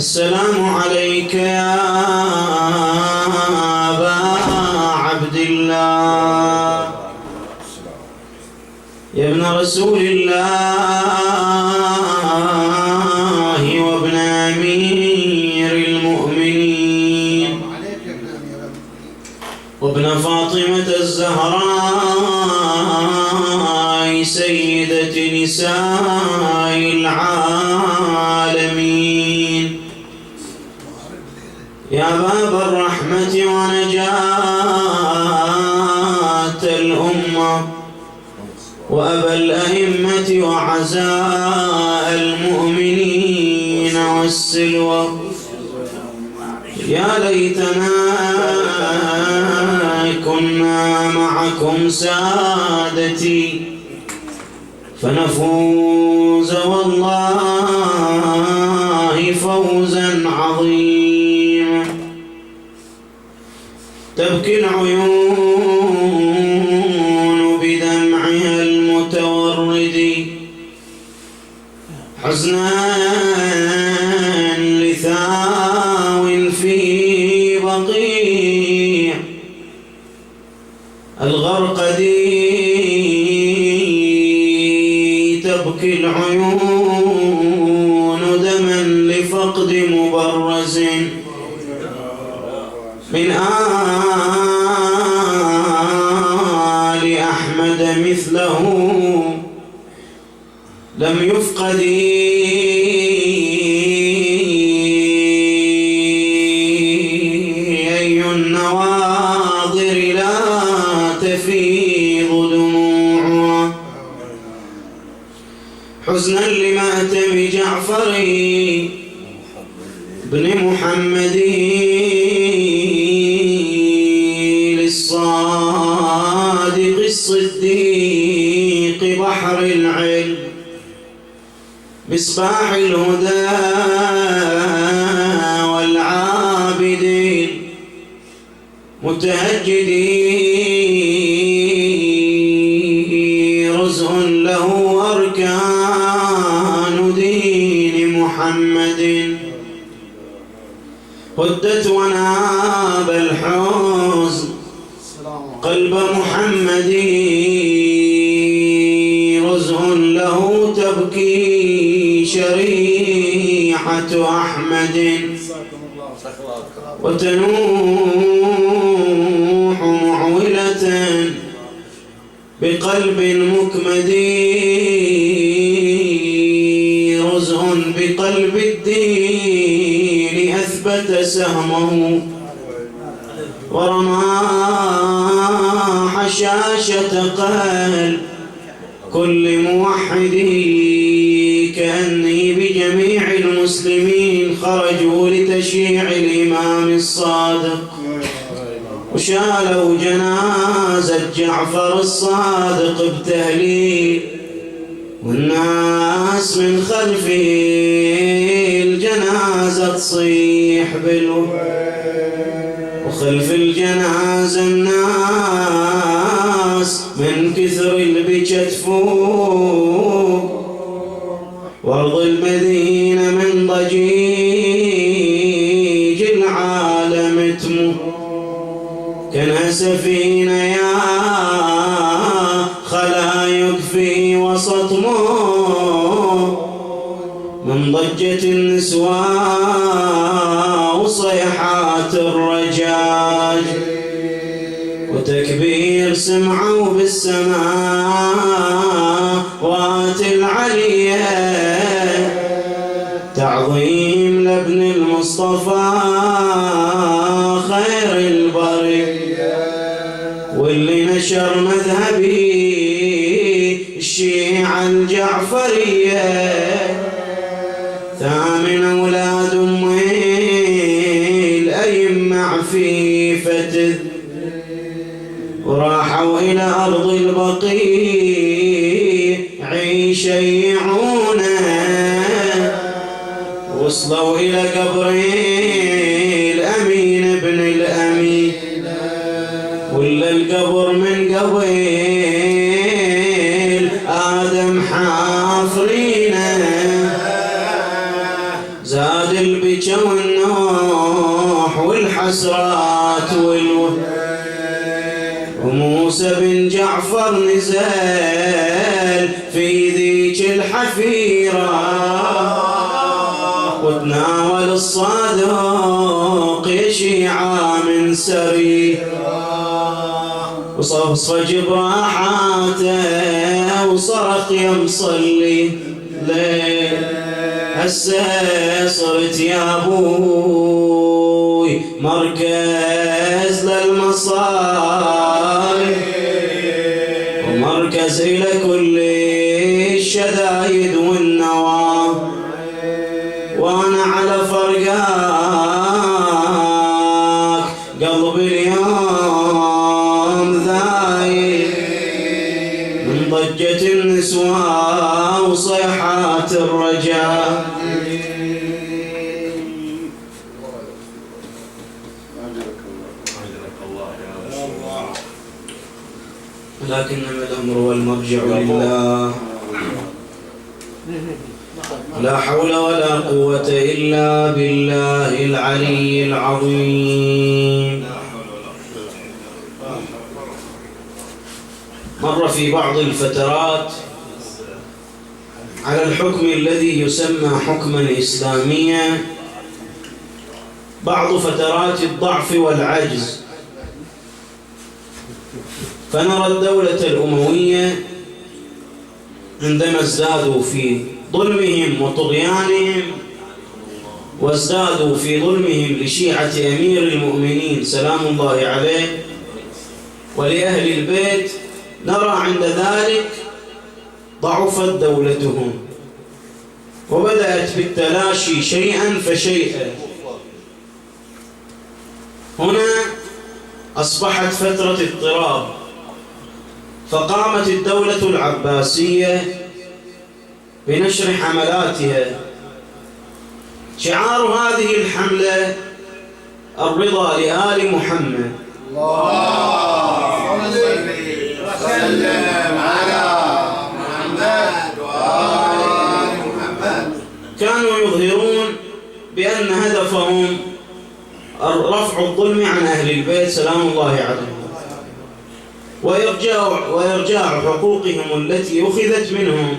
السلام عليك يا أبا عبد الله يا ابن رسول الله وابن أمير المؤمنين وابن فاطمة الزهراء سيدة نساء العالمين يا باب الرحمة ونجاة الأمة وأبا الأئمة وعزاء المؤمنين والسلوى يا ليتنا كنا معكم سادتي فنفوز والله فوزا عظيما. تبكي العيون بدمعها المتورد حزنا لثاو في بقيع الغرقدي. تبكي العيون دما لفقد مبرز من آل أحمد مثله لم يفقد. أي النواظر لا تفيض دموعها حزنا لمأتم جعفر بن محمد للصادق الصديق بحر العلم مصباح الهدى والعابدين متهجدي رزء له أركان دين محمد هدت وناب الحزن قلب محمد رزء له تبكي شريعة أحمد وتنوح معولة بقلب مكمد رزء بقلب الدين أثبت سهمه ورمى حشاشة قلب كل موحد كأني بجميع المسلمين خرجوا لتشييع الإمام الصادق وشالوا جنازة جعفر الصادق بتهليل والناس من خلف الجنازة تصيح وخلف الجنازة الناس من كثر البكا تفوق وارض المدينة من ضجيج العالم تموت كانها سفينة يا خلايق في وسط موت من ضجة النسوان وصيحات الرجاج وتكبير سمعوا بالسماوات العلية تعظيم لابن المصطفى خير البرية واللي نشر مذهبي الشيعة الجعفرية ثامن أولاد أمي الأئمة عفيفة وراحوا إلى أرض البقيع يشيعونه وصلوا إلى قبر الأمين بن الأمين ولا القبر من قبيل آدم حافرينه زاد البكا والنوح والحسرات وموسى بن جعفر نزل في ذيك الحفيرة وتناول الصادق يشيعة من سريرة وصفصف براحاته وصرخ يا مصلي ليه هسه صرت يا ابوي مركز للمصايب ومركز الى كل الشدايد والنواب وانا على فرقاك قلبي اليوم ذايب من ضجة النسوة وصيحات الرجاء لكنما الأمر والمرجع لله لا حول ولا قوة إلا بالله العلي العظيم. مر في بعض الفترات على الحكم الذي يسمى حكما إسلاميا بعض فترات الضعف والعجز، فنرى الدولة الأموية عندما ازدادوا في ظلمهم وطغيانهم وازدادوا في ظلمهم لشيعة أمير المؤمنين سلام الله عليه ولأهل البيت، نرى عند ذلك ضعفت دولتهم وبدأت بالتلاشي شيئا فشيئا. هنا أصبحت فترة اضطراب، فقامت الدولة العباسية بنشر حملاتها. شعار هذه الحملة الرضا لآل محمد. اللهم صل وسلم على محمد وآل محمد. كانوا يظهرون بأن هدفهم رفع الظلم عن أهل البيت سلام الله عليهم وإرجاع حقوقهم التي أخذت منهم